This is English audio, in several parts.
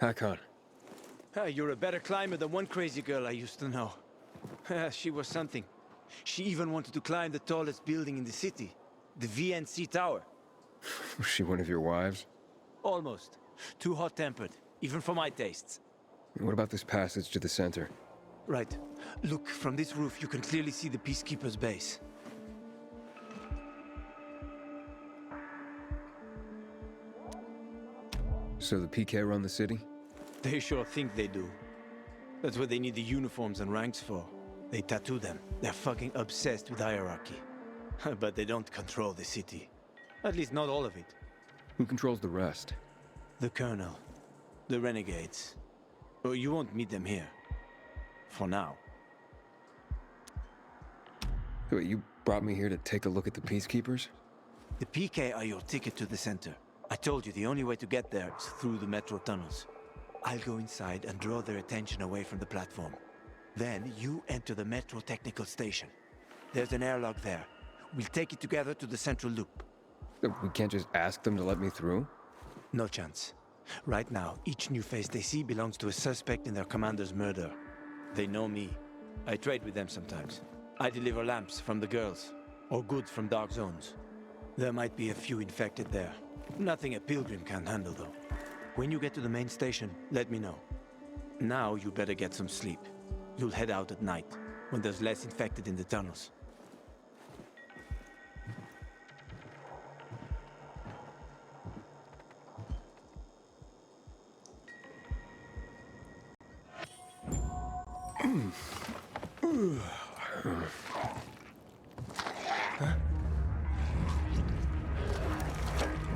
Hakon. You're a better climber than one crazy girl I used to know. She was something. She even wanted to climb the tallest building in the city, the VNC Tower. Was she one of your wives? Almost. Too hot-tempered, even for my tastes. What about this passage to the center? Right. Look, from this roof you can clearly see the Peacekeeper's base. So the PK run the city? They sure think they do. That's what they need the uniforms and ranks for. They tattoo them. They're fucking obsessed with hierarchy. But they don't control the city. At least not all of it. Who controls the rest? The Colonel. The Renegades. Oh, you won't meet them here. For now. Wait, you brought me here to take a look at the Peacekeepers? The PK are your ticket to the center. I told you the only way to get there is through the metro tunnels. I'll go inside and draw their attention away from the platform. Then you enter the metro technical station. There's an airlock there. We'll take it together to the central loop. We can't just ask them to let me through? No chance. Right now, each new face they see belongs to a suspect in their commander's murder. They know me. I trade with them sometimes. I deliver lamps from the girls, or goods from dark zones. There might be a few infected there. Nothing a pilgrim can't handle, though. When you get to the main station, let me know. Now you better get some sleep. You'll head out at night, when there's less infected in the tunnels.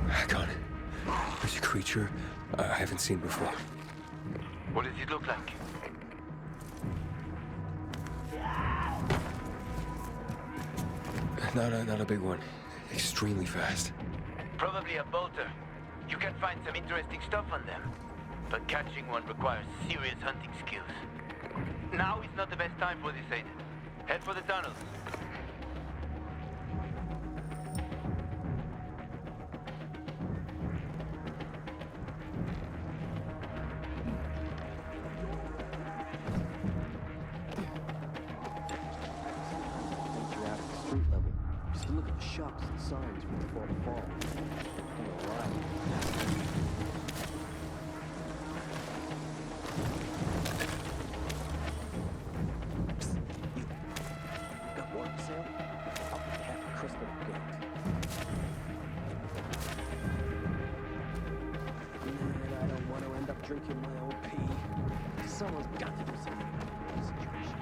Hakon, there's a creature I haven't seen before. What does it look like? Not a big one. Extremely fast. Probably a bolter. You can find some interesting stuff on them. But catching one requires serious hunting skills. Now is not the best time for this, Aiden. Head for the tunnels. Venture out at the street level, just to look at the shops and signs from before the fall. All right. Got one for sale? I'll pay half a crystal gate. Man, I don't want to end up drinking my own pee. Someone's got to do something about this situation.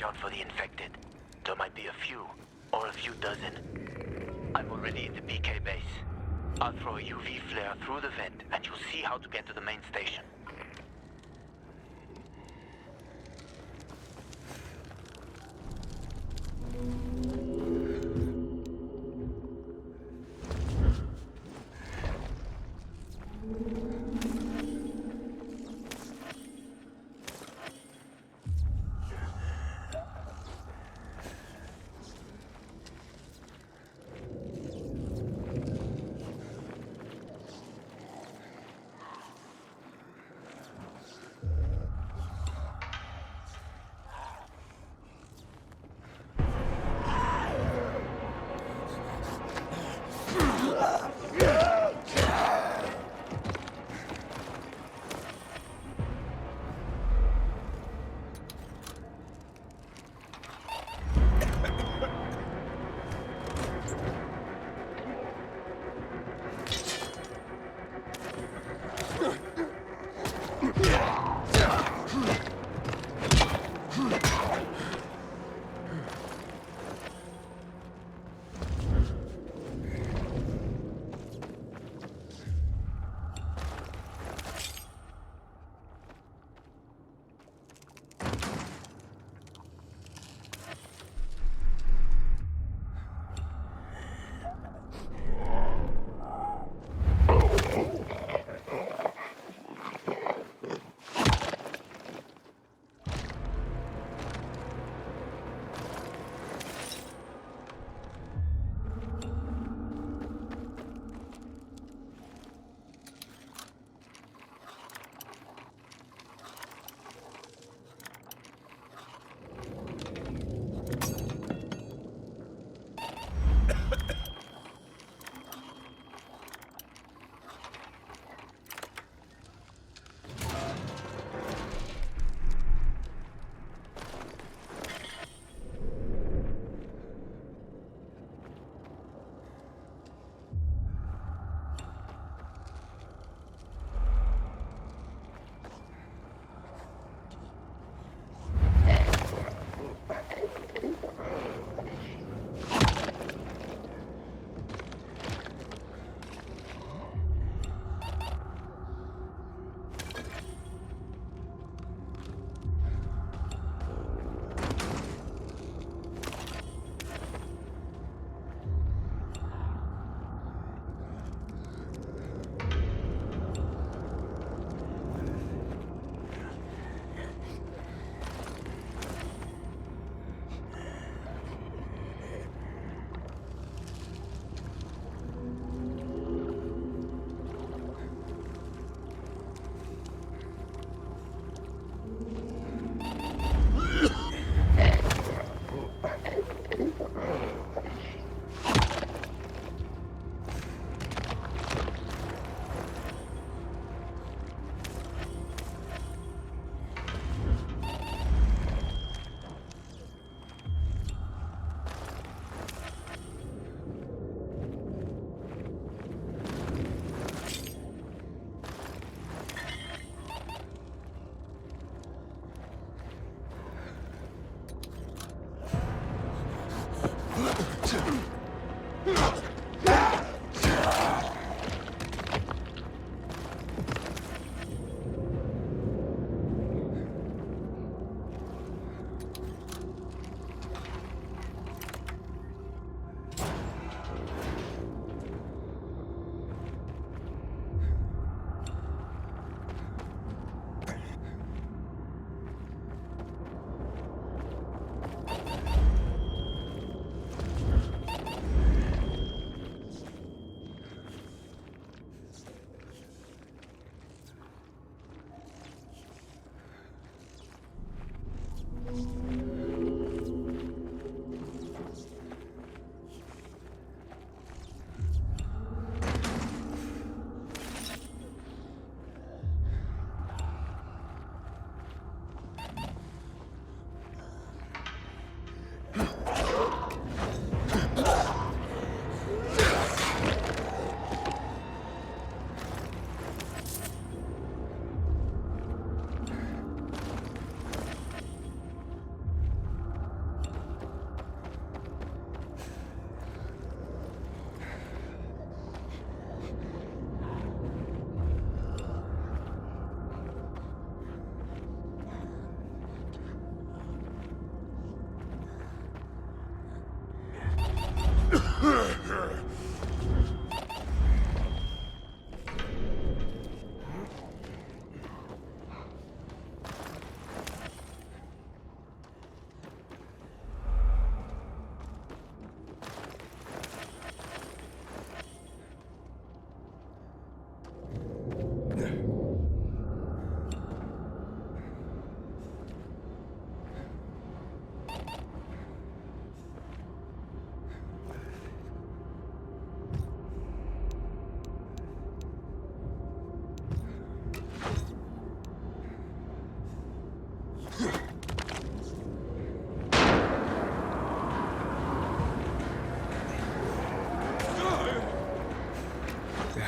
watch out for the infected. There might be a few, or a few dozen. I'm already in the BK base. I'll throw a UV flare through the vent, and you'll see how to get to the main station.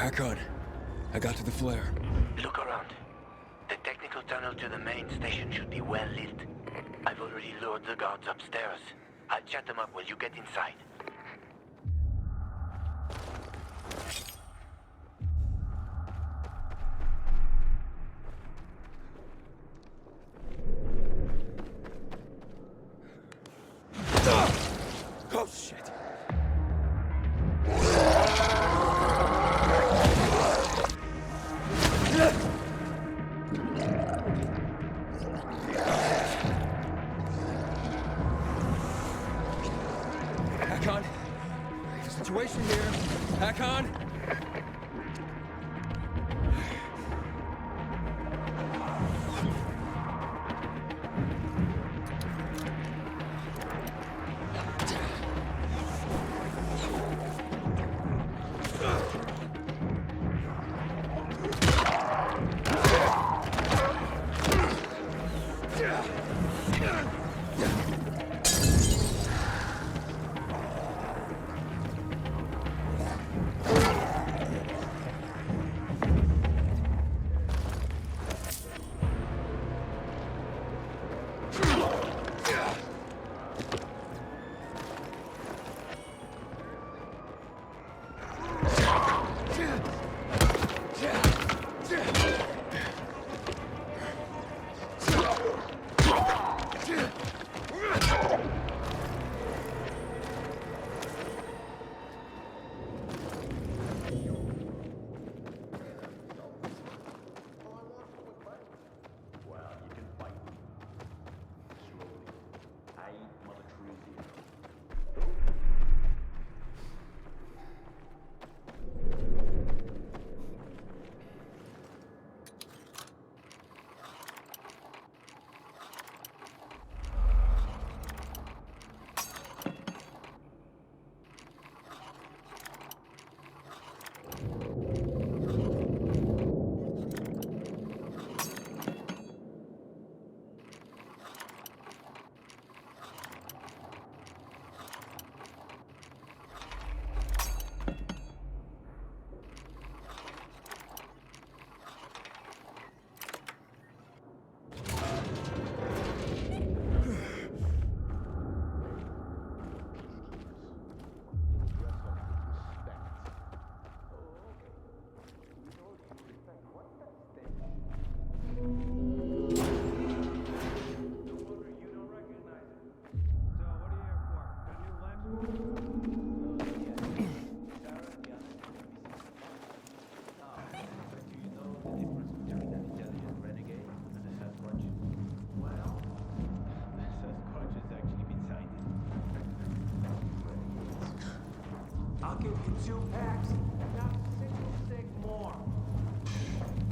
Hack on. I got to the flare. Look around. The technical tunnel to the main station should be well lit. I've already lured the guards upstairs. I'll chat them up while you get inside. Oh, shit. Hack on. Situation here. Hack on. I'll give you 2 packs, not a single stick more.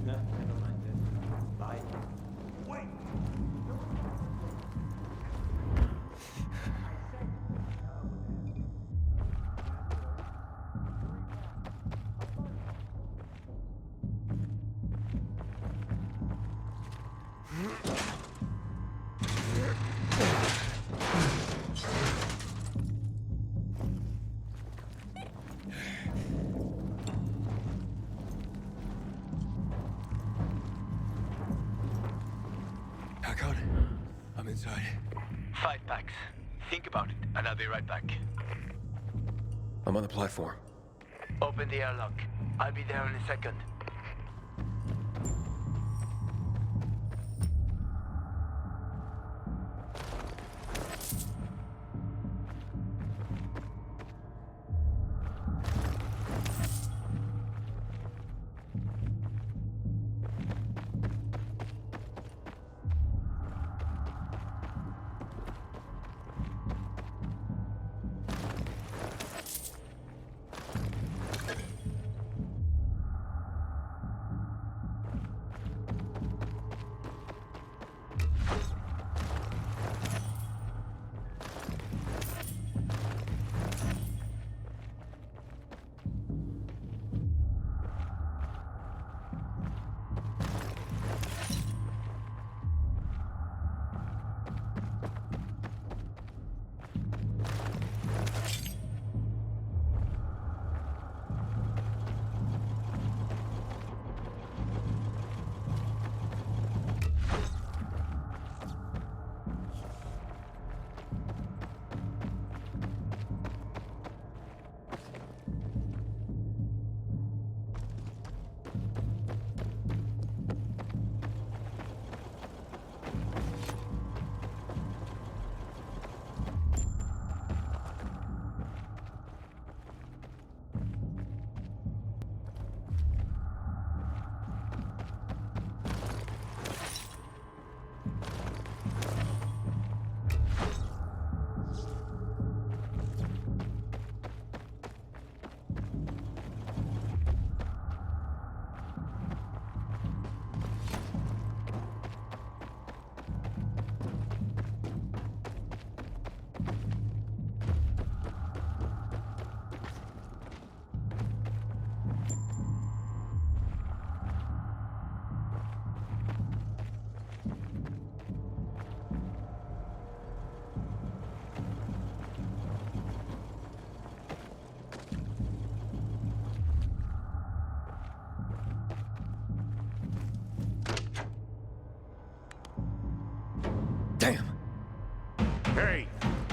No, never mind that. Bye. Wait! Hack on. I'm inside. 5 packs. Think about it, and I'll be right back. I'm on the platform. Open the airlock. I'll be there in a second.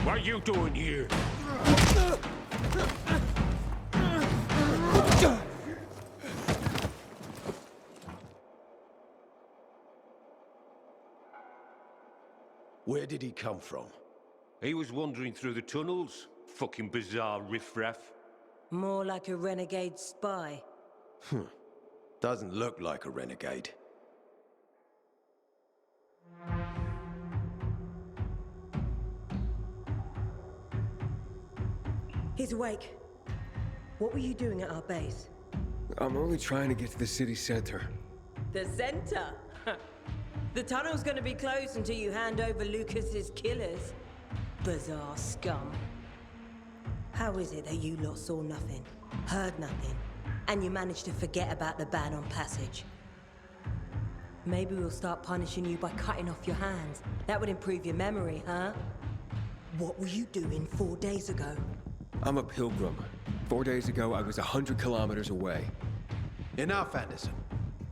What are you doing here? Where did he come from? He was wandering through the tunnels. Fucking bizarre riffraff. More like a renegade spy. Doesn't look like a renegade. He's awake. What were you doing at our base? I'm only trying to get to the city center. The center? The tunnel's gonna be closed until you hand over Lucas's killers. Bizarre scum. How is it that you lot saw nothing, heard nothing, and you managed to forget about the ban on passage? Maybe we'll start punishing you by cutting off your hands. That would improve your memory, huh? What were you doing 4 days ago? I'm a pilgrim. 4 days ago, I was 100 kilometers away. Enough, Anderson.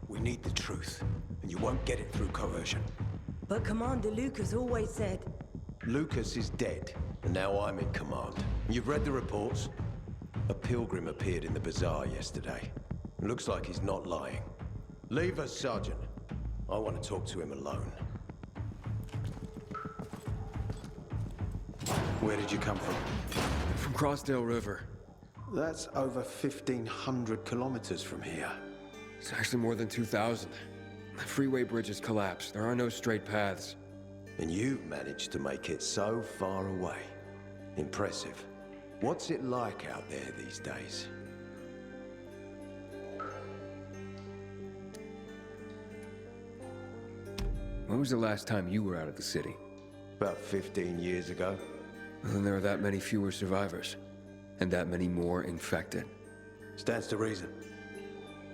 We need the truth, and you won't get it through coercion. But Commander Lucas always said... Lucas is dead, and now I'm in command. You've read the reports? A pilgrim appeared in the bazaar yesterday. Looks like he's not lying. Leave us, Sergeant. I want to talk to him alone. Where did you come from? From Crossdale River. That's over 1,500 kilometers from here. It's actually more than 2,000. The freeway bridges collapsed. There are no straight paths. And you've managed to make it so far away. Impressive. What's it like out there these days? When was the last time you were out of the city? About 15 years ago. Well, then there are that many fewer survivors. And that many more infected. Stands to reason.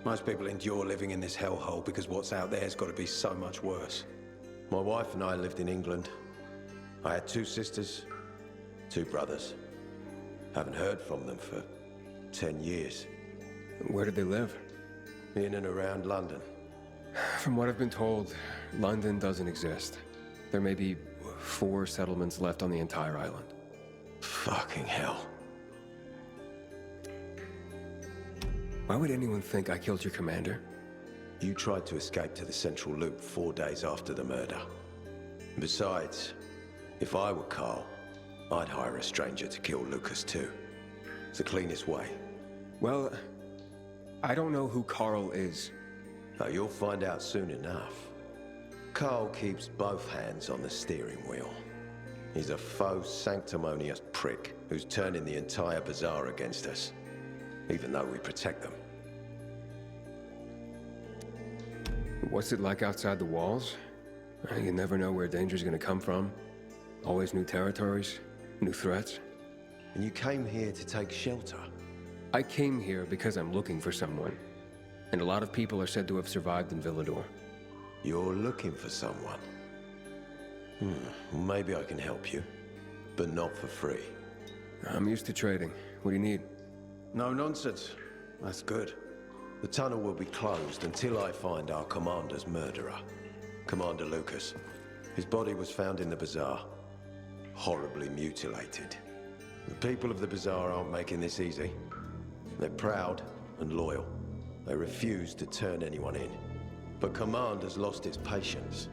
Most people endure living in this hellhole because what's out there's got to be so much worse. My wife and I lived in England. I had 2 sisters, 2 brothers. Haven't heard from them for 10 years. Where did they live? In and around London. From what I've been told, London doesn't exist. There may be 4 settlements left on the entire island. Fucking hell. Why would anyone think I killed your commander? You tried to escape to the Central Loop 4 days after the murder. Besides, if I were Carl, I'd hire a stranger to kill Lucas too. It's the cleanest way. Well, I don't know who Carl is. Oh, you'll find out soon enough. Carl keeps both hands on the steering wheel. He's a faux sanctimonious prick who's turning the entire bazaar against us, even though we protect them. What's it like outside the walls? You never know where danger's gonna come from. Always new territories, new threats. And you came here to take shelter? I came here because I'm looking for someone. And a lot of people are said to have survived in Villador. You're looking for someone? Maybe I can help you, but not for free. I'm used to trading. What do you need? No nonsense. That's good. The tunnel will be closed until I find our commander's murderer, Commander Lucas. His body was found in the bazaar, horribly mutilated. The people of the bazaar aren't making this easy. They're proud and loyal. They refuse to turn anyone in. But command has lost its patience.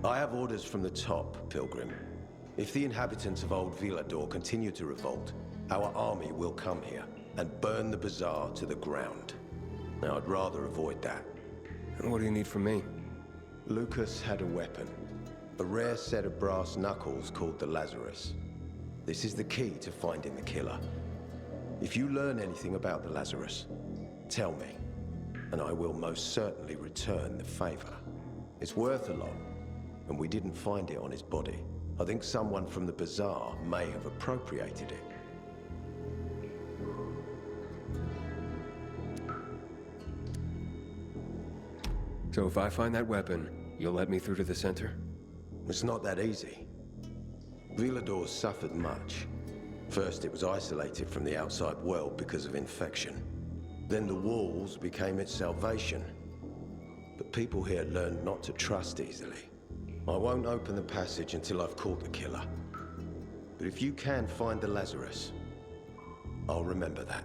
I have orders from the top, Pilgrim. If the inhabitants of Old Villador continue to revolt, our army will come here and burn the bazaar to the ground. Now, I'd rather avoid that. And what do you need from me? Lucas had a weapon. A rare set of brass knuckles called the Lazarus. This is the key to finding the killer. If you learn anything about the Lazarus, tell me, and I will most certainly return the favor. It's worth a lot, and we didn't find it on his body. I think someone from the bazaar may have appropriated it. So if I find that weapon, you'll let me through to the center? It's not that easy. Villador suffered much. First, it was isolated from the outside world because of infection. Then the walls became its salvation. But people here learned not to trust easily. I won't open the passage until I've caught the killer. But if you can find the Lazarus, I'll remember that.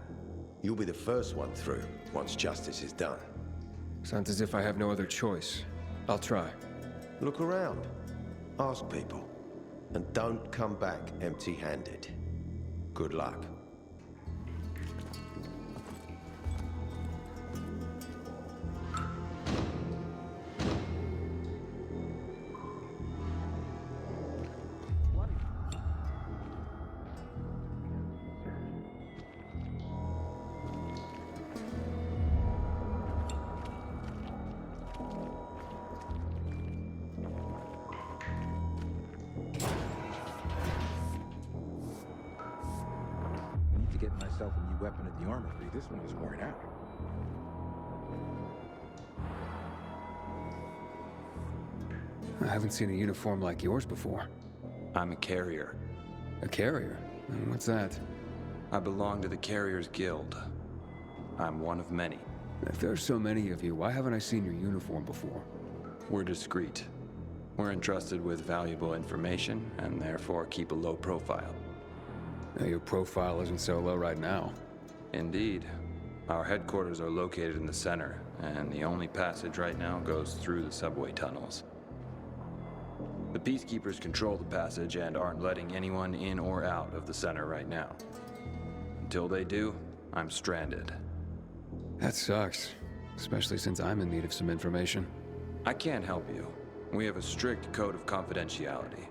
You'll be the first one through once justice is done. Sounds as if I have no other choice. I'll try. Look around. Ask people. And don't come back empty-handed. Good luck. Myself a new weapon at the armory. This one is worn out. I haven't seen a uniform like yours before. I'm a carrier. A carrier? And what's that? I belong to the Carriers Guild. I'm one of many. If there's so many of you, why haven't I seen your uniform before? We're discreet. We're entrusted with valuable information, and therefore keep a low profile. Now, your profile isn't so low right now. Indeed. Our headquarters are located in the center, and the only passage right now goes through the subway tunnels. The Peacekeepers control the passage and aren't letting anyone in or out of the center right now. Until they do, I'm stranded. That sucks, especially since I'm in need of some information. I can't help you. We have a strict code of confidentiality.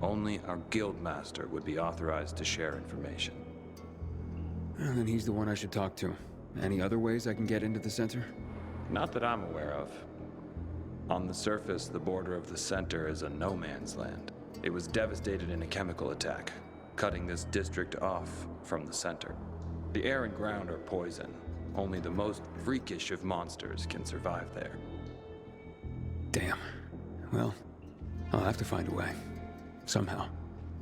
Only our guild master would be authorized to share information. And then he's the one I should talk to. Any other ways I can get into the center? Not that I'm aware of. On the surface, the border of the center is a no man's land. It was devastated in a chemical attack, cutting this district off from the center. The air and ground are poison. Only the most freakish of monsters can survive there. Damn. Well, I'll have to find a way. Somehow.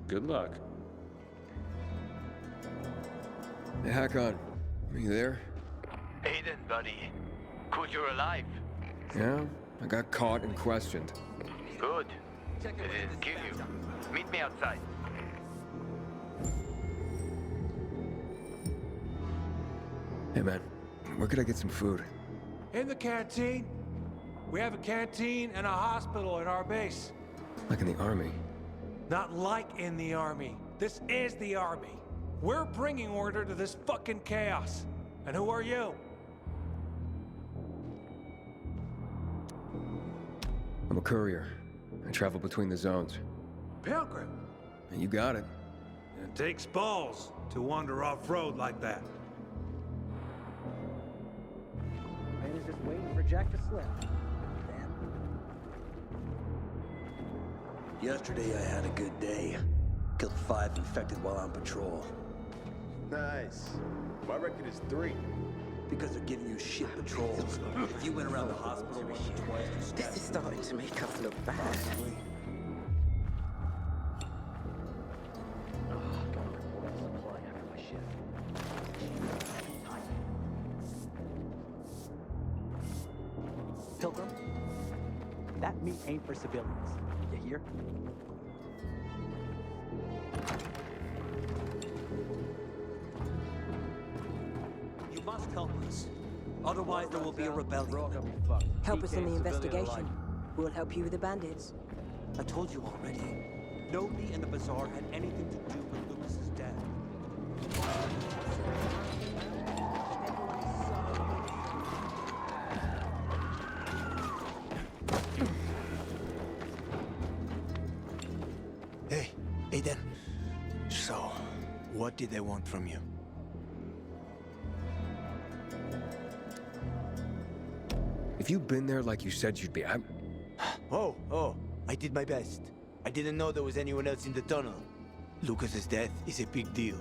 Good luck. Hey, Hakon. Are you there? Aiden, buddy. Good you're alive. Yeah? I got caught and questioned. Good. They didn't kill you. Meet me outside. Hey, man. Where could I get some food? In the canteen. We have a canteen and a hospital at our base. Like in the army. Not like in the army. This is the army. We're bringing order to this fucking chaos. And who are you? I'm a courier. I travel between the zones. Pilgrim. You got it. It takes balls to wander off-road like that. Man is just waiting for Jack to slip. Damn. Yesterday I had a good day. Killed 5 infected while on patrol. Nice. My record is 3. Because they're giving you shit patrols. If you went around the hospital once or twice, you stabbed. This is starting to make us look bad. Pilgrim, that meat ain't for civilians. You hear? You must help us. Otherwise there will be a rebellion. Help us in the investigation. We'll help you with the bandits. I told you already. Nobody in the bazaar had anything to do with Lucas's death. Hey, Aiden. So, what did they want from you? If you'd been there like you said you'd be, Oh, I did my best. I didn't know there was anyone else in the tunnel. Lucas's death is a big deal.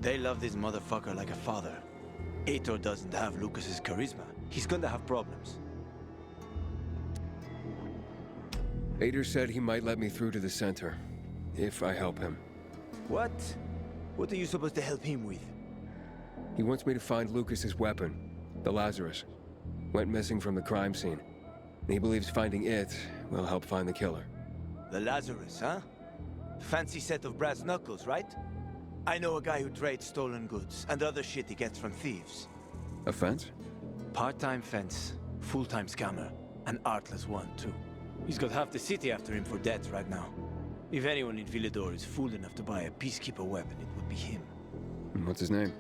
They love this motherfucker like a father. Aitor doesn't have Lucas's charisma. He's gonna have problems. Ader said he might let me through to the center, if I help him. What? What are you supposed to help him with? He wants me to find Lucas's weapon, the Lazarus. Went missing from the crime scene. And he believes finding it will help find the killer. The Lazarus, huh? Fancy set of brass knuckles, right? I know a guy who trades stolen goods and other shit he gets from thieves. A fence? Part-time fence, full-time scammer. An artless one, too. He's got half the city after him for debts right now. If anyone in Villador is fool enough to buy a peacekeeper weapon, it would be him. And what's his name?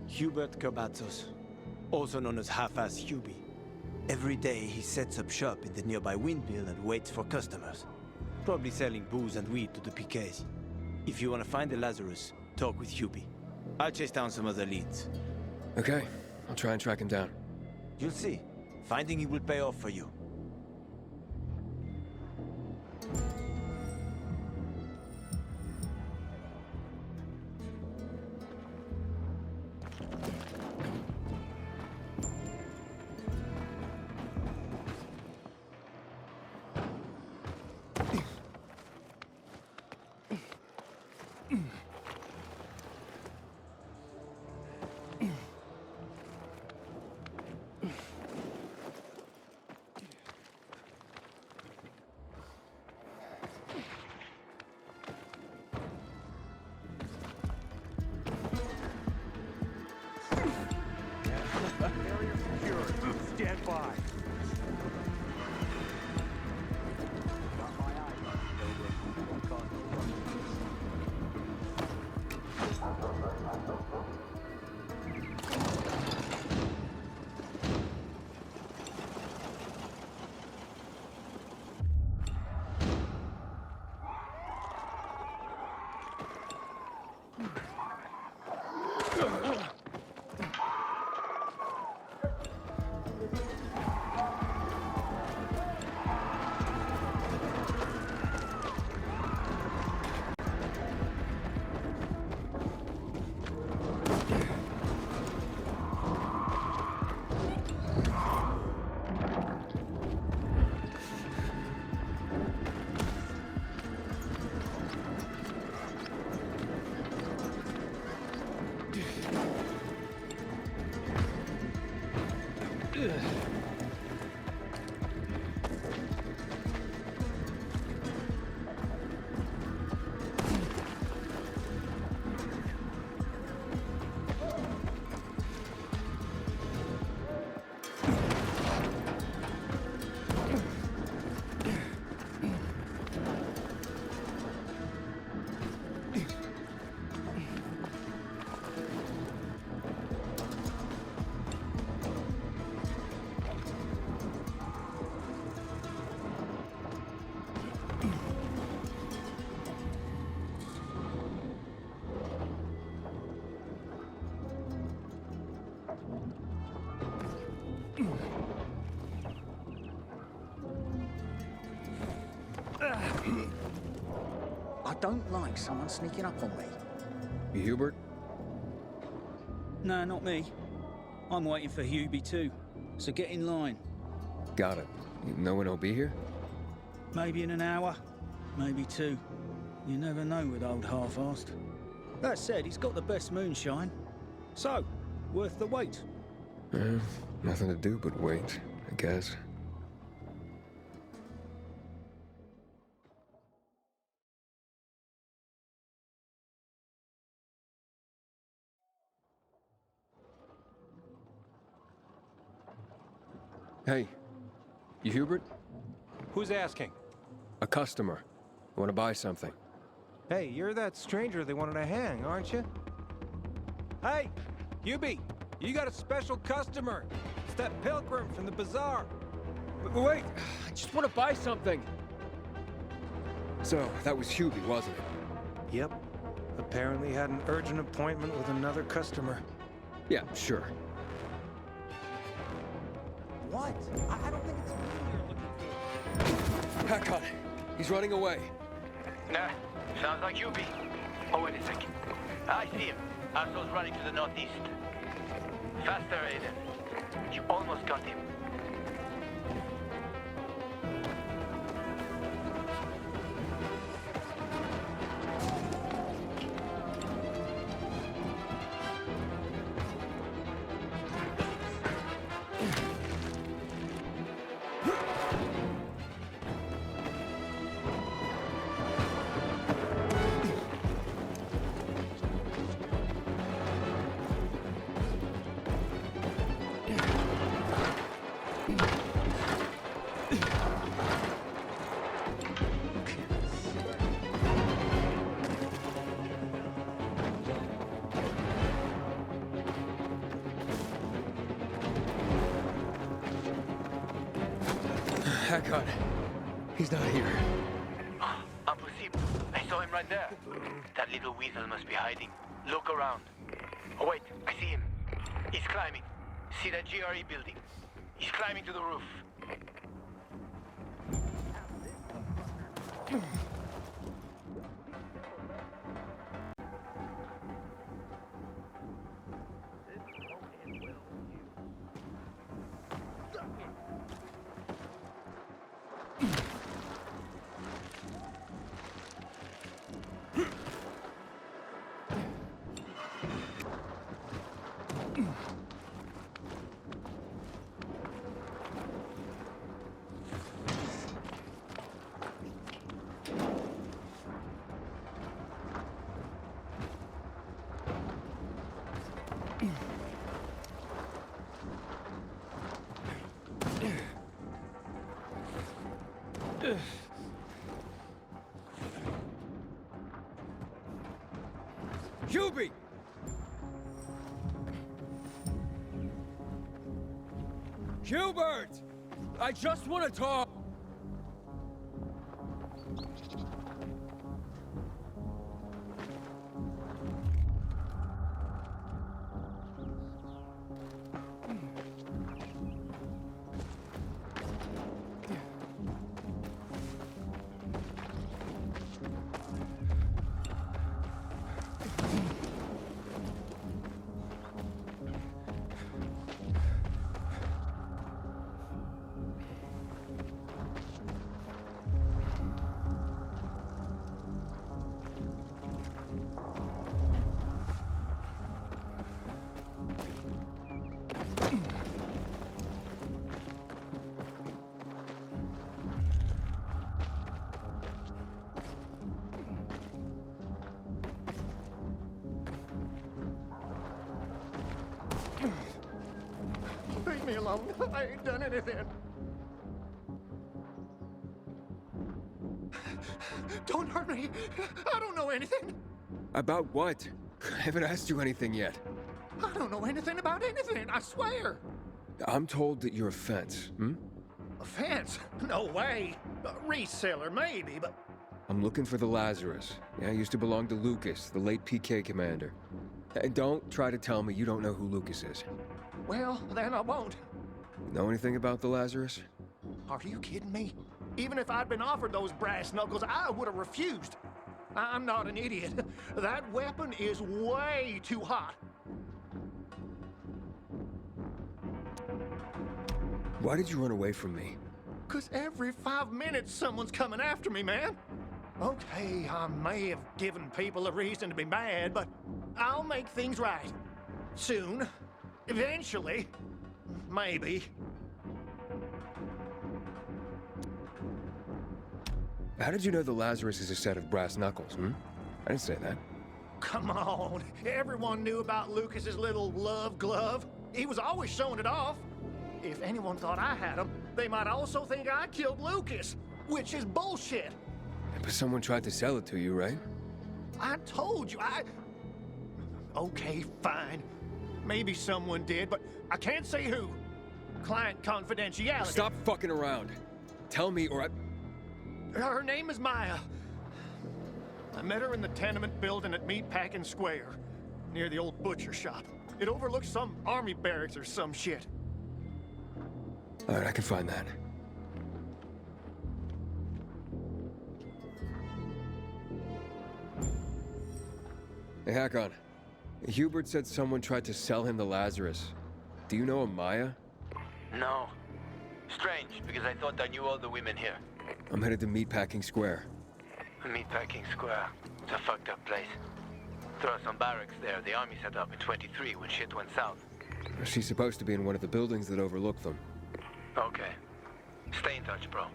Hubert Kerbatzos, also known as Half-Ass Hubie. Every day he sets up shop in the nearby windmill and waits for customers. Probably selling booze and weed to the PKs. If you want to find the Lazarus, talk with Hubie. I'll chase down some other leads. Okay, I'll try and track him down. You'll see. Finding him will pay off for you. Area secured. Stand by. Got my eye on you, Cobra. Won't cause no ruckus. I don't like someone sneaking up on me. You Hubert? No, not me. I'm waiting for Hubie too, so get in line. Got it. No one will be here? Maybe in an hour, maybe two. You never know with old half-assed. That said, he's got the best moonshine. So, worth the wait. Nothing to do but wait, I guess. Hey, you Hubert? Who's asking? A customer. I want to buy something. Hey, you're that stranger they wanted to hang, aren't you? Hey, Hubie, you got a special customer. It's that pilgrim from the bazaar. Wait, I just want to buy something. So, that was Hubie, wasn't it? Yep. Apparently had an urgent appointment with another customer. Yeah, sure. What? I don't think it's me you're looking for. Hackon, he's running away. Nah, sounds like Hubie. Oh, wait a second. I see him. Asshole's running to the northeast. Faster, Aiden. You almost got him. Hakon. He's not here. Impossible. I saw him right there. That little weasel must be hiding. Look around. Oh wait, I see him. He's climbing. See that GRE building? He's climbing to the roof. Hubie! Hubert! I just want to talk! Leave me alone. I ain't done anything. Don't hurt me. I don't know anything. About what? I haven't asked you anything yet. I don't know anything about anything, I swear. I'm told that you're a fence, A fence? No way. A reseller, maybe, but... I'm looking for the Lazarus. Yeah, used to belong to Lucas, the late PK commander. And don't try to tell me you don't know who Lucas is. Well, then I won't. Know anything about the Lazarus? Are you kidding me? Even if I'd been offered those brass knuckles, I would have refused. I'm not an idiot. That weapon is way too hot. Why did you run away from me? 'Cause every 5 minutes someone's coming after me, man. Okay, I may have given people a reason to be mad, but I'll make things right. Soon. Eventually. Maybe. How did you know the Lazarus is a set of brass knuckles, I didn't say that. Come on. Everyone knew about Lucas's little love glove. He was always showing it off. If anyone thought I had him, they might also think I killed Lucas, which is bullshit. But someone tried to sell it to you, right? I told you, Okay, fine. Maybe someone did, but I can't say who. Client confidentiality. Stop fucking around. Tell me or I... Her name is Maya. I met her in the tenement building at Meatpacking Square, near the old butcher shop. It overlooks some army barracks or some shit. All right, I can find that. Hey, Hakon. Hubert said someone tried to sell him the Lazarus. Do you know a Maya? No. Strange, because I thought I knew all the women here. I'm headed to Meatpacking Square. Meatpacking Square. It's a fucked up place. There are some barracks there the army set up in 23 when shit went south. She's supposed to be in one of the buildings that overlook them. Okay. Stay in touch, bro.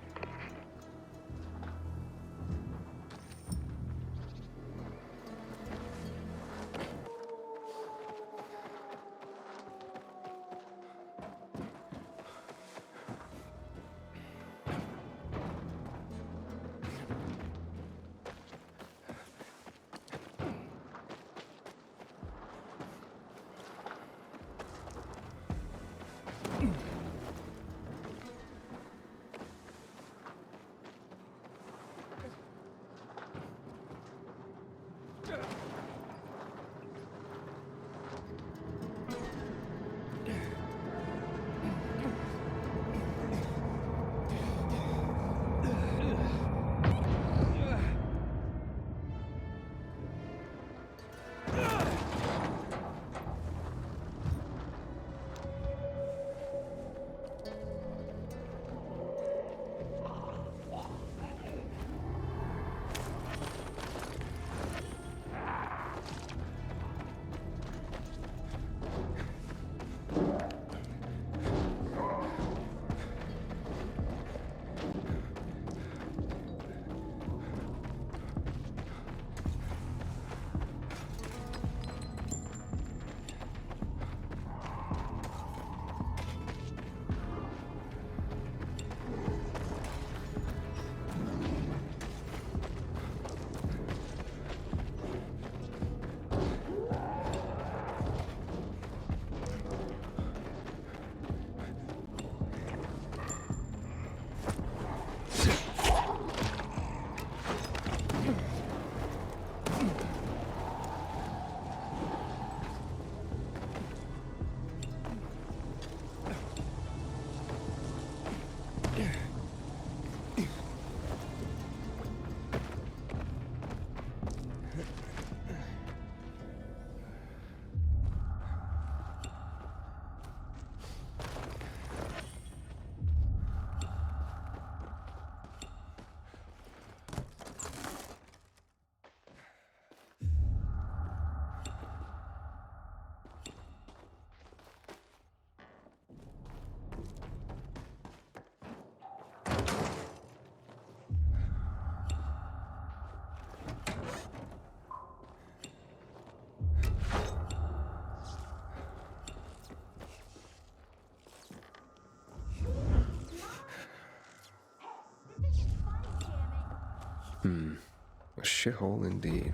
A shithole indeed.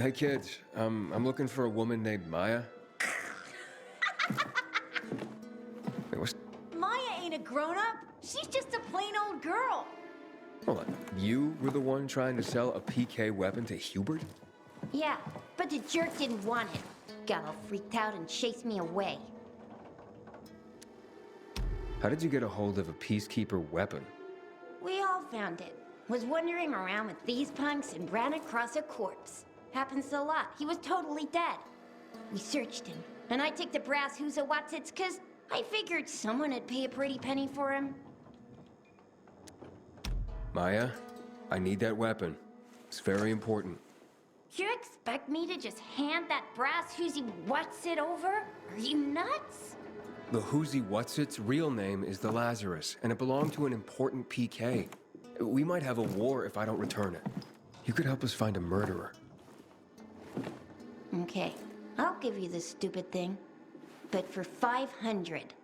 Hey kids, I'm looking for a woman named Maya. Wait, what's... Maya ain't a grown-up. She's just a plain old girl. Hold on, you were the one trying to sell a PK weapon to Hubert? Yeah, but the jerk didn't want it. Got all freaked out and chased me away. How did you get a hold of a Peacekeeper weapon? We all found it. Was wandering around with these punks and ran across a corpse. Happens a lot. He was totally dead. We searched him, and I took the brass who's a Watsits, cause I figured someone would pay a pretty penny for him. Maya, I need that weapon. It's very important. You expect me to just hand that brass who's Watsit over? Are you nuts? The Whoozy Whatsit's real name is the Lazarus, and it belonged to an important PK. We might have a war if I don't return it. You could help us find a murderer. Okay, I'll give you this stupid thing, but for 500.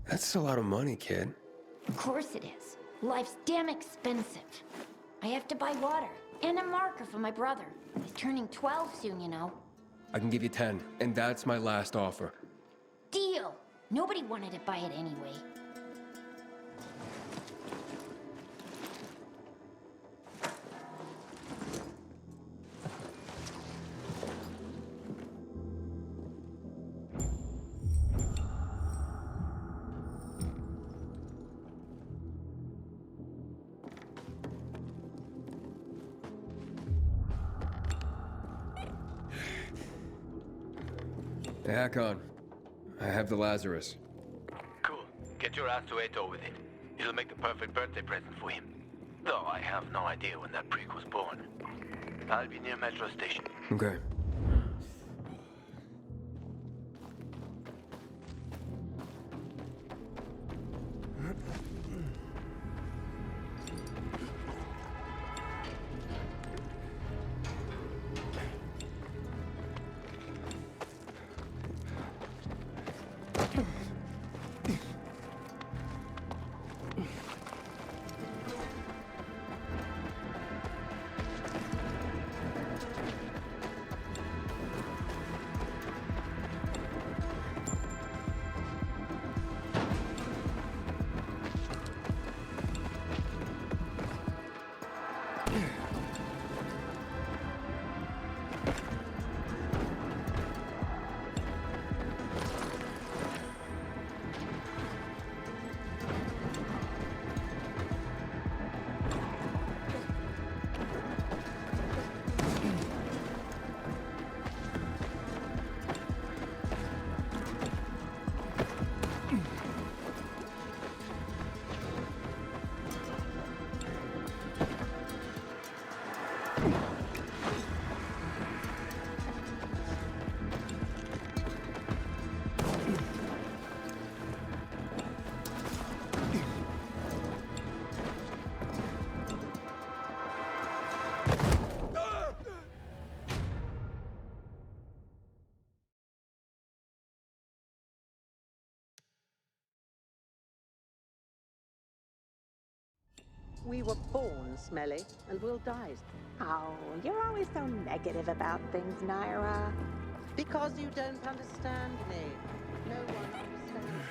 That's a lot of money, kid. Of course it is. Life's damn expensive. I have to buy water and a marker for my brother. He's turning 12 soon, you know. I can give you 10, and that's my last offer. Deal! Nobody wanted to buy it anyway. Hey, Hakon. I have the Lazarus. Cool. Get your ass to Ato with it. It'll make the perfect birthday present for him. Though I have no idea when that prick was born. I'll be near Metro Station. Okay. We were born smelly, and we'll die. Oh, you're always so negative about things, Naira. Because you don't understand me. No one understands me.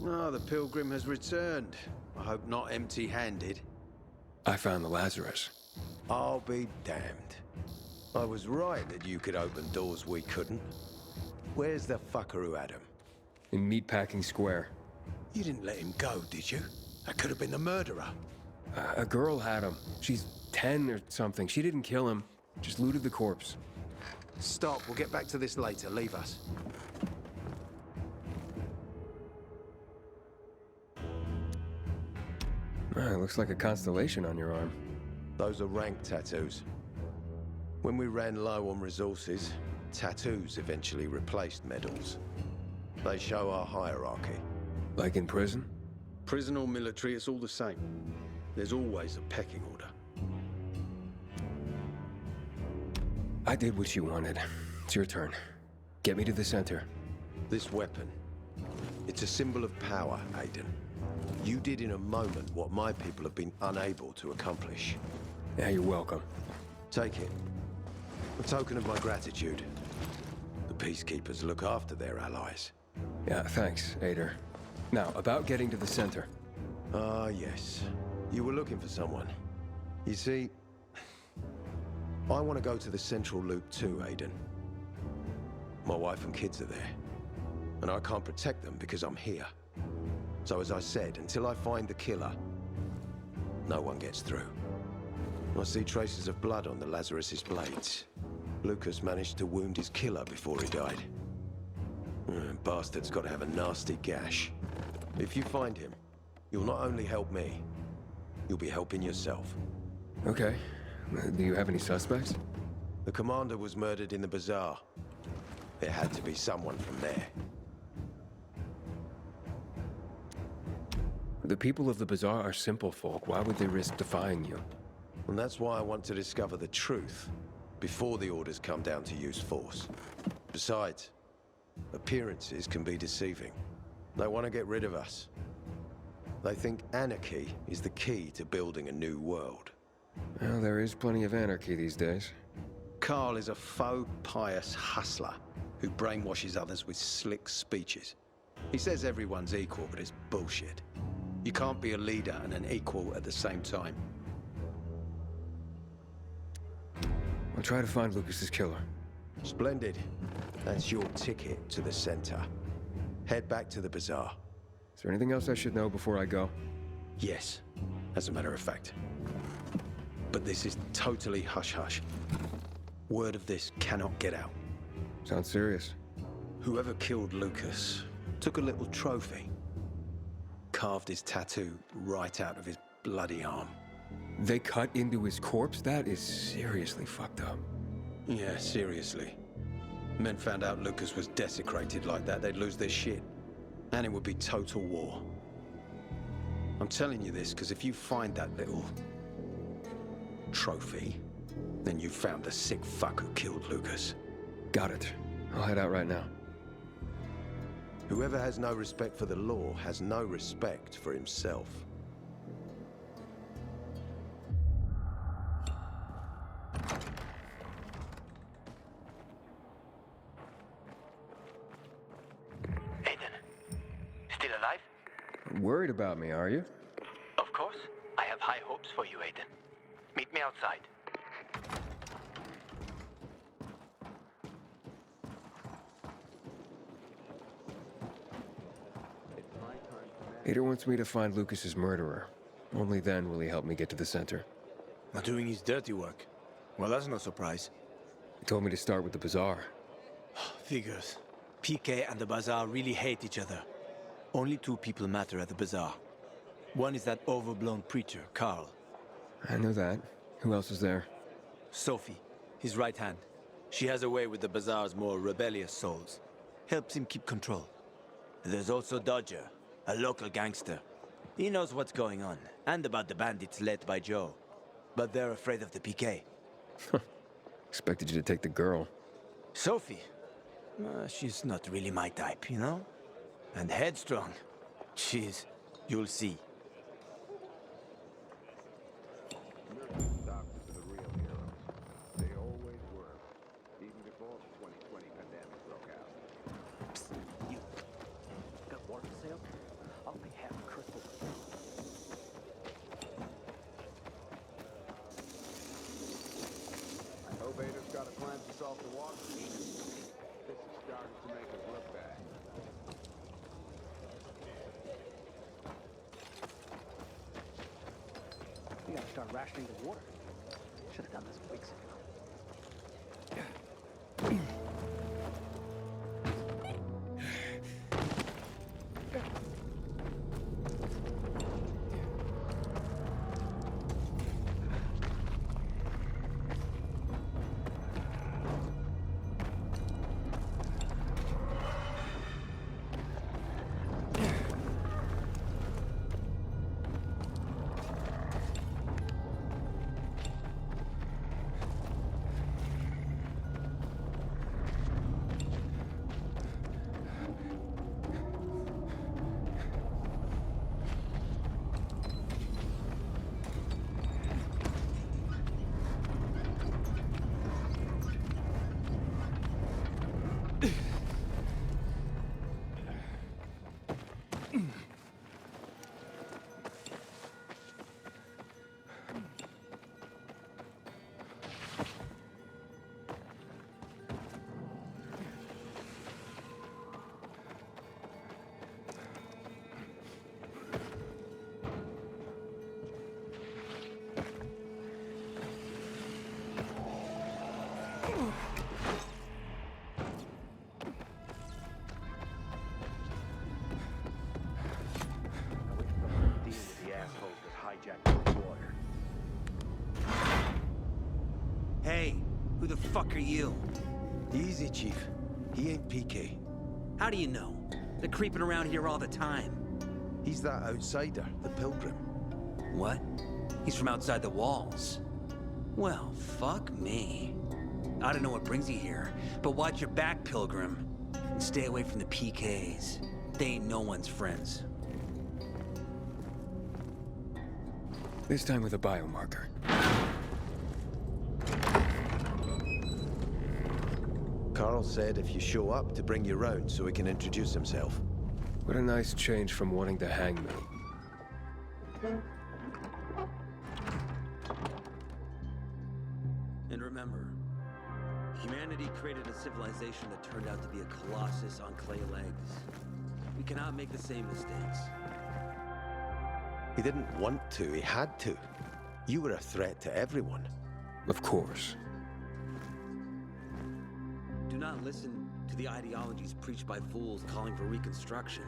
Ah, the pilgrim has returned. I hope not empty-handed. I found the Lazarus. I'll be damned. I was right that you could open doors we couldn't. Where's the fucker who had him? In Meatpacking Square. You didn't let him go, did you? That could have been the murderer. A girl had him. She's 10 or something. She didn't kill him. Just looted the corpse. Stop, we'll get back to this later. Leave us. It looks like a constellation on your arm. Those are rank tattoos. When we ran low on resources, tattoos eventually replaced medals. They show our hierarchy. Like in prison? Prison or military, it's all the same. There's always a pecking order. I did what you wanted. It's your turn. Get me to the center. This weapon, it's a symbol of power, Aiden. You did in a moment what my people have been unable to accomplish. Yeah, you're welcome. Take it. A token of my gratitude. The peacekeepers look after their allies. Yeah, thanks, Ader. Now, about getting to the center. Ah, yes. You were looking for someone. You see, I want to go to the central loop too, Aiden. My wife and kids are there. And I can't protect them because I'm here. So as I said, until I find the killer, no one gets through. I see traces of blood on the Lazarus's blades. Lucas managed to wound his killer before he died. Bastard's got to have a nasty gash. If you find him, you'll not only help me, you'll be helping yourself. Okay. Do you have any suspects? The commander was murdered in the bazaar. It had to be someone from there. The people of the bazaar are simple folk. Why would they risk defying you? And that's why I want to discover the truth before the orders come down to use force. Besides, appearances can be deceiving. They want to get rid of us. They think anarchy is the key to building a new world. Well, there is plenty of anarchy these days. Carl is a faux pious hustler who brainwashes others with slick speeches. He says everyone's equal, but it's bullshit. You can't be a leader and an equal at the same time. I'll try to find Lucas's killer. Splendid. That's your ticket to the center. Head back to the bazaar. Is there anything else I should know before I go? Yes, as a matter of fact. But this is totally hush-hush. Word of this cannot get out. Sounds serious. Whoever killed Lucas took a little trophy. Carved his tattoo right out of his bloody arm. They cut into his corpse? That is seriously fucked up. Yeah, seriously. Men found out Lucas was desecrated like that, they'd lose their shit. And it would be total war. I'm telling you this because if you find that little trophy, then you found the sick fuck who killed Lucas. Got it. I'll head out right now. Whoever has no respect for the law has no respect for himself. Aiden, still alive? Worried about me, are you? Of course. I have high hopes for you, Aiden. Meet me outside. Ader wants me to find Lucas's murderer. Only then will he help me get to the center. Not doing his dirty work. Well, that's no surprise. He told me to start with the bazaar. Figures. PK and the bazaar really hate each other. Only two people matter at the bazaar. One is that overblown preacher, Carl. I know that. Who else is there? Sophie, his right hand. She has a way with the bazaar's more rebellious souls. Helps him keep control. There's also Dodger, a local gangster. He knows what's going on, and about the bandits led by Joe. But they're afraid of the PK. Expected you to take the girl. Sophie? She's not really my type, you know? And headstrong. She's... you'll see. Doctors are the real heroes. They always were, even before the 2020 pandemic broke out. Psst, you. Got water for sale? off the water. This is starting to make us look bad. We gotta start rationing the water. Should have done this weeks ago. Hey, who the fuck are you? Easy, Chief. He ain't PK. How do you know? They're creeping around here all the time. He's that outsider, the Pilgrim. What? He's from outside the walls. Well, fuck me. I don't know what brings you here, but watch your back, Pilgrim. And stay away from the PKs. They ain't no one's friends. This time with a biomarker. Carl said if you show up to bring you round so he can introduce himself. What a nice change from wanting to hang me. And remember, humanity created a civilization that turned out to be a colossus on clay legs. We cannot make the same mistakes. He didn't want to, he had to. You were a threat to everyone. Of course. Do not listen to the ideologies preached by fools calling for reconstruction.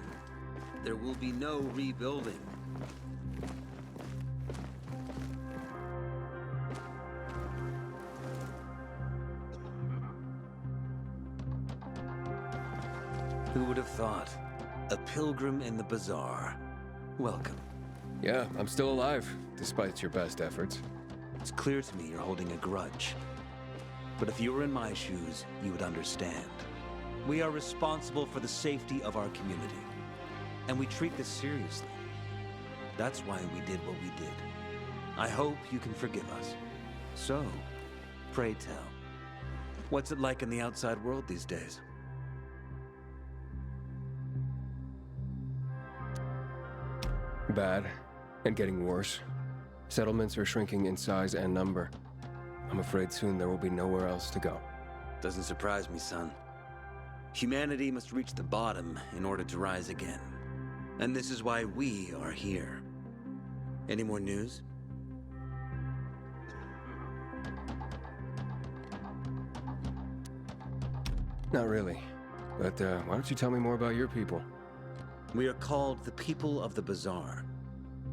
There will be no rebuilding. Who would have thought? A pilgrim in the bazaar. Welcome. Yeah, I'm still alive, despite your best efforts. It's clear to me you're holding a grudge. But if you were in my shoes, you would understand. We are responsible for the safety of our community. And we treat this seriously. That's why we did what we did. I hope you can forgive us. So, pray tell, what's it like in the outside world these days? Bad, and getting worse. Settlements are shrinking in size and number. I'm afraid soon there will be nowhere else to go. Doesn't surprise me, son. Humanity must reach the bottom in order to rise again. And this is why we are here. Any more news? Not really. But why don't you tell me more about your people? We are called the people of the bazaar,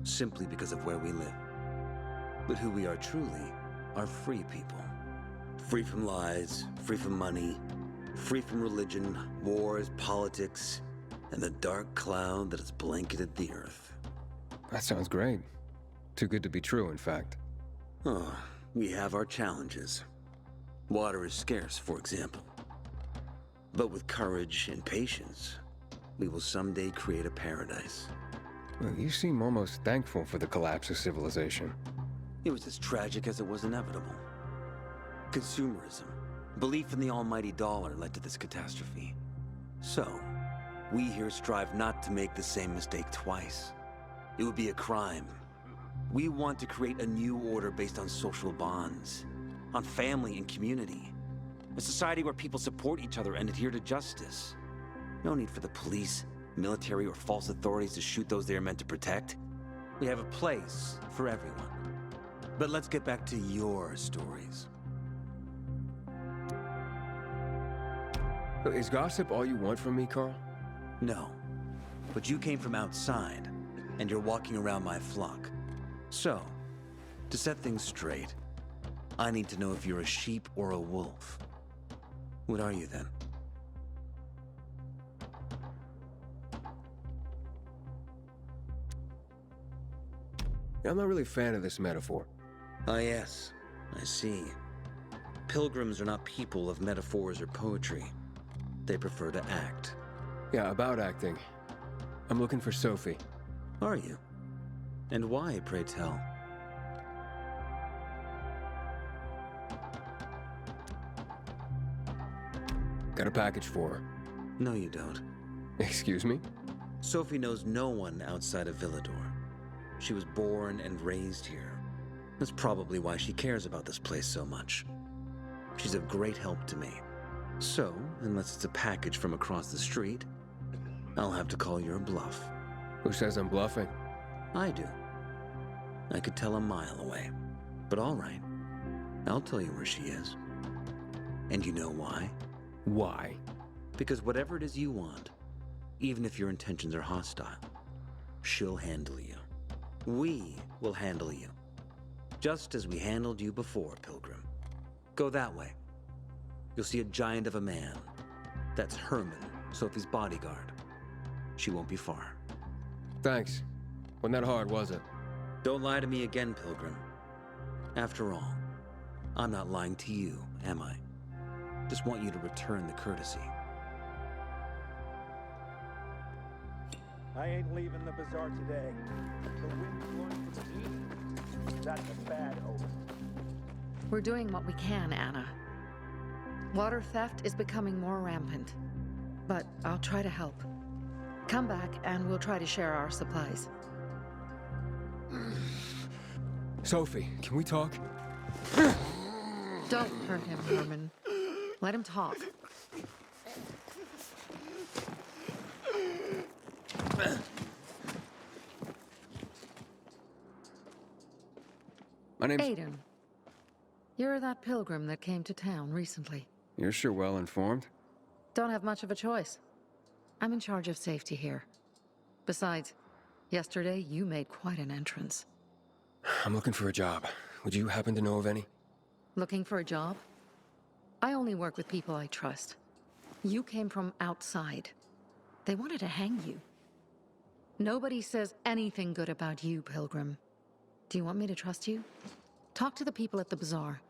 simply because of where we live. But who we are truly are free people. Free from lies, free from money, free from religion, wars, politics, and the dark cloud that has blanketed the earth. That sounds great. Too good to be true, in fact. Oh, we have our challenges. Water is scarce, for example. But with courage and patience, we will someday create a paradise. Well, you seem almost thankful for the collapse of civilization. It was as tragic as it was inevitable. Consumerism, belief in the almighty dollar led to this catastrophe. So, we here strive not to make the same mistake twice. It would be a crime. We want to create a new order based on social bonds, on family and community. A society where people support each other and adhere to justice. No need for the police, military, or false authorities to shoot those they are meant to protect. We have a place for everyone. But let's get back to your stories. Is gossip all you want from me, Carl? No. But you came from outside, and you're walking around my flock. So, to set things straight, I need to know if you're a sheep or a wolf. What are you then? I'm not really a fan of this metaphor. Ah, yes. I see. Pilgrims are not people of metaphors or poetry. They prefer to act. Yeah, about acting. I'm looking for Sophie. Are you? And why, pray tell? Got a package for her. No, you don't. Excuse me? Sophie knows no one outside of Villador. She was born and raised here. That's probably why she cares about this place so much. She's of great help to me. So, unless it's a package from across the street, I'll have to call your bluff. Who says I'm bluffing? I do. I could tell a mile away. But all right. I'll tell you where she is. And you know why? Why? Because whatever it is you want, even if your intentions are hostile, she'll handle you. We will handle you. Just as we handled you before, Pilgrim. Go that way. You'll see a giant of a man. That's Herman, Sophie's bodyguard. She won't be far. Thanks. Wasn't that hard, was it? Don't lie to me again, Pilgrim. After all, I'm not lying to you, am I? Just want you to return the courtesy. I ain't leaving the bazaar today. The wind's blowing from the east. That's a bad omen. We're doing what we can, Anna. Water theft is becoming more rampant. But I'll try to help. Come back and we'll try to share our supplies. Sophie, can we talk? Don't hurt him, Herman. Let him talk. My name's... Aiden. You're that pilgrim that came to town recently. You're sure well informed. Don't have much of a choice. I'm in charge of safety here. Besides, yesterday you made quite an entrance. I'm looking for a job. Would you happen to know of any? Looking for a job? I only work with people I trust. You came from outside. They wanted to hang you. Nobody says anything good about you, Pilgrim. Do you want me to trust you? Talk to the people at the bazaar.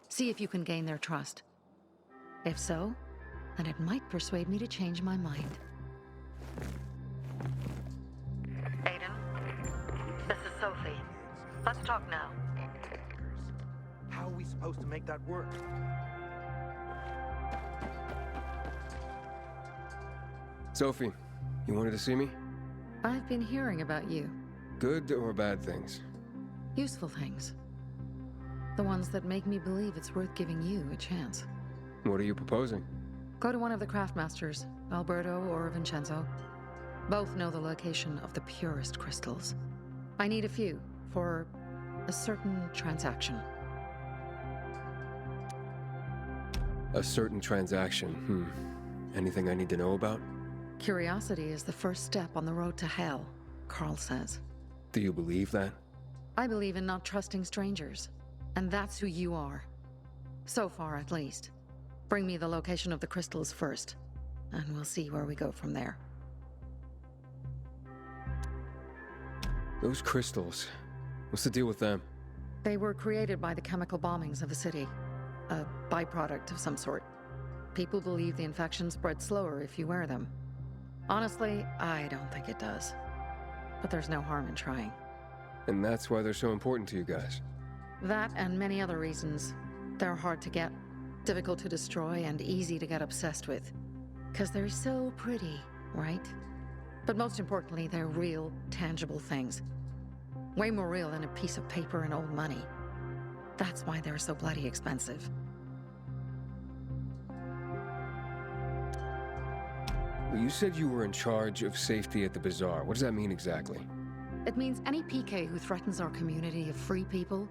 See if you can gain their trust. If so, then it might persuade me to change my mind. Aiden, this is Sophie. Let's talk now. How are we supposed to make that work? Sophie, you wanted to see me? I've been hearing about you. Good or bad things? Useful things. The ones that make me believe it's worth giving you a chance. What are you proposing? Go to one of the craftmasters, Alberto or Vincenzo. Both know the location of the purest crystals. I need a few for a certain transaction. A certain transaction, Anything I need to know about? Curiosity is the first step on the road to hell, Carl says. Do you believe that? I believe in not trusting strangers, and that's who you are. So far, at least. Bring me the location of the crystals first, and we'll see where we go from there. Those crystals, what's the deal with them? They were created by the chemical bombings of the city. A byproduct of some sort. People believe the infection spreads slower if you wear them. Honestly, I don't think it does. But there's no harm in trying. And that's why they're so important to you guys. That and many other reasons. They're hard to get, difficult to destroy, and easy to get obsessed with. 'Cause they're so pretty, right? But most importantly, they're real, tangible things. Way more real than a piece of paper and old money. That's why they're so bloody expensive. You said you were in charge of safety at the bazaar. What does that mean exactly? It means any PK who threatens our community of free people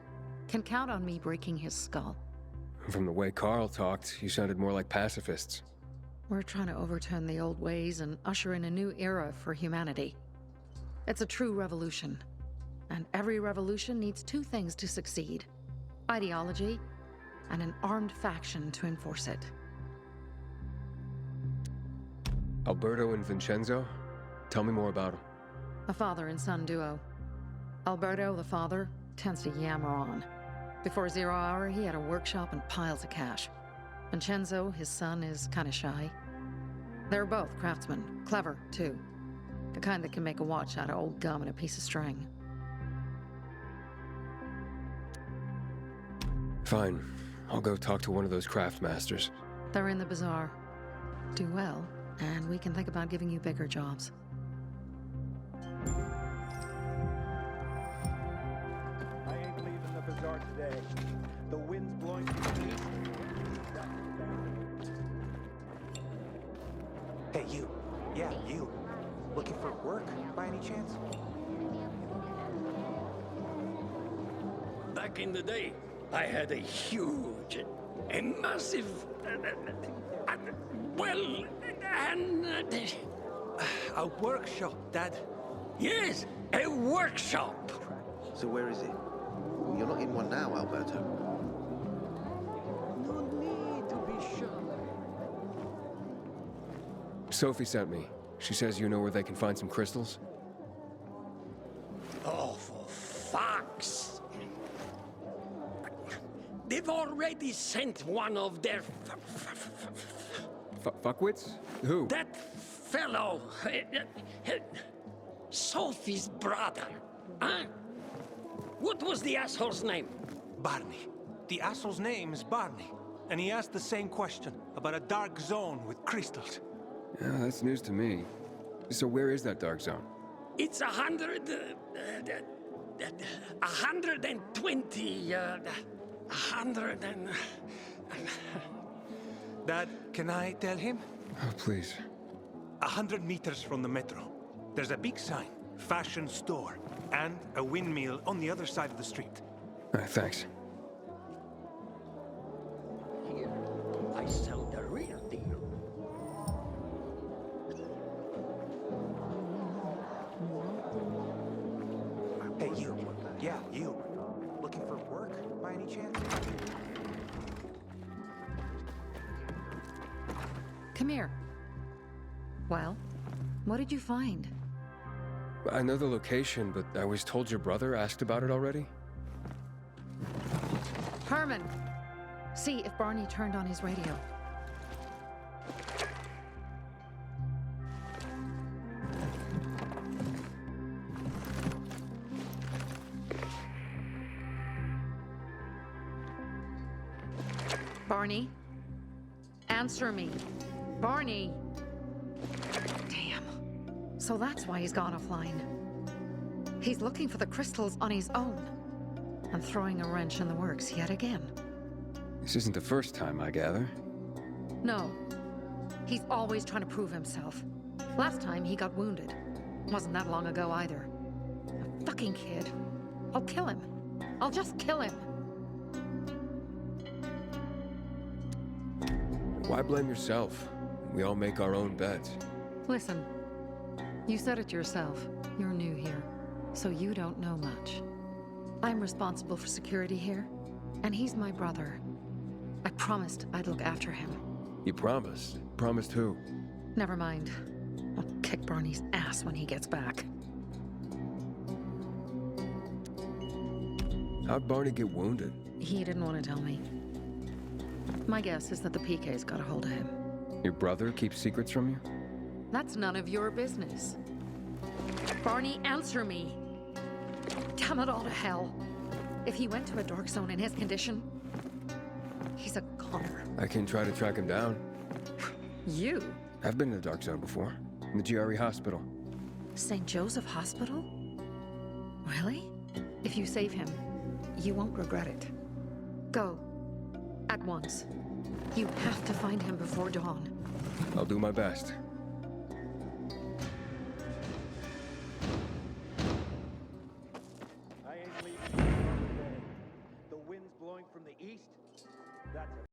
can count on me breaking his skull. From the way Carl talked, you sounded more like pacifists. We're trying to overturn the old ways and usher in a new era for humanity. It's a true revolution. And every revolution needs two things to succeed: ideology and an armed faction to enforce it. Alberto and Vincenzo? Tell me more about them. A father and son duo. Alberto, the father, tends to yammer on. Before 0 hour, he had a workshop and piles of cash. Vincenzo, his son, is kinda shy. They're both craftsmen, clever, too. The kind that can make a watch out of old gum and a piece of string. Fine. I'll go talk to one of those craft masters. They're in the bazaar. Do well, and we can think about giving you bigger jobs. I ain't leaving the bazaar today. The wind's blowing to the east. Hey, you. Yeah, you. Looking for work, by any chance? Back in the day, I had a huge, a massive, a workshop, Dad. Yes, a workshop. So where is it? You're not in one now, Alberto. No need to be sure. Sophie sent me. She says you know where they can find some crystals? Oh, for fuck's... They've already sent one of their... Fuckwits? Who? That fellow... Sophie's brother. Huh? What was the asshole's name? Barney. The asshole's name is Barney. And he asked the same question about a dark zone with crystals. Yeah, that's news to me. So where is that dark zone? It's 120... 100 and... Dad, can I tell him? Oh, please. 100 meters from the metro. There's a big sign, fashion store, and a windmill on the other side of the street. All right, thanks. Here, I sell the real deal. Hey, you. Yeah, you. Looking for work, by any chance? Come here. Well, what did you find? I know the location, but I was told your brother asked about it already? Herman! See if Barney turned on his radio. Barney? Answer me. Barney! Damn. So that's why he's gone offline. He's looking for the crystals on his own. And throwing a wrench in the works yet again. This isn't the first time, I gather. No. He's always trying to prove himself. Last time he got wounded. Wasn't that long ago either. A fucking kid. I'll kill him. I'll just kill him. Why blame yourself? We all make our own beds. Listen, you said it yourself. You're new here, so you don't know much. I'm responsible for security here, and he's my brother. I promised I'd look after him. You promised? Promised who? Never mind. I'll kick Barney's ass when he gets back. How'd Barney get wounded? He didn't want to tell me. My guess is that the PK's got a hold of him. Your brother keeps secrets from you? That's none of your business. Barney, answer me. Damn it all to hell. If he went to a dark zone in his condition, he's a goner. I can try to track him down. You? I've been in the dark zone before. In the GRE hospital. St. Joseph Hospital? Really? If you save him, you won't regret it. Go. At once. You have to find him before dawn. I'll do my best. from the east? That's a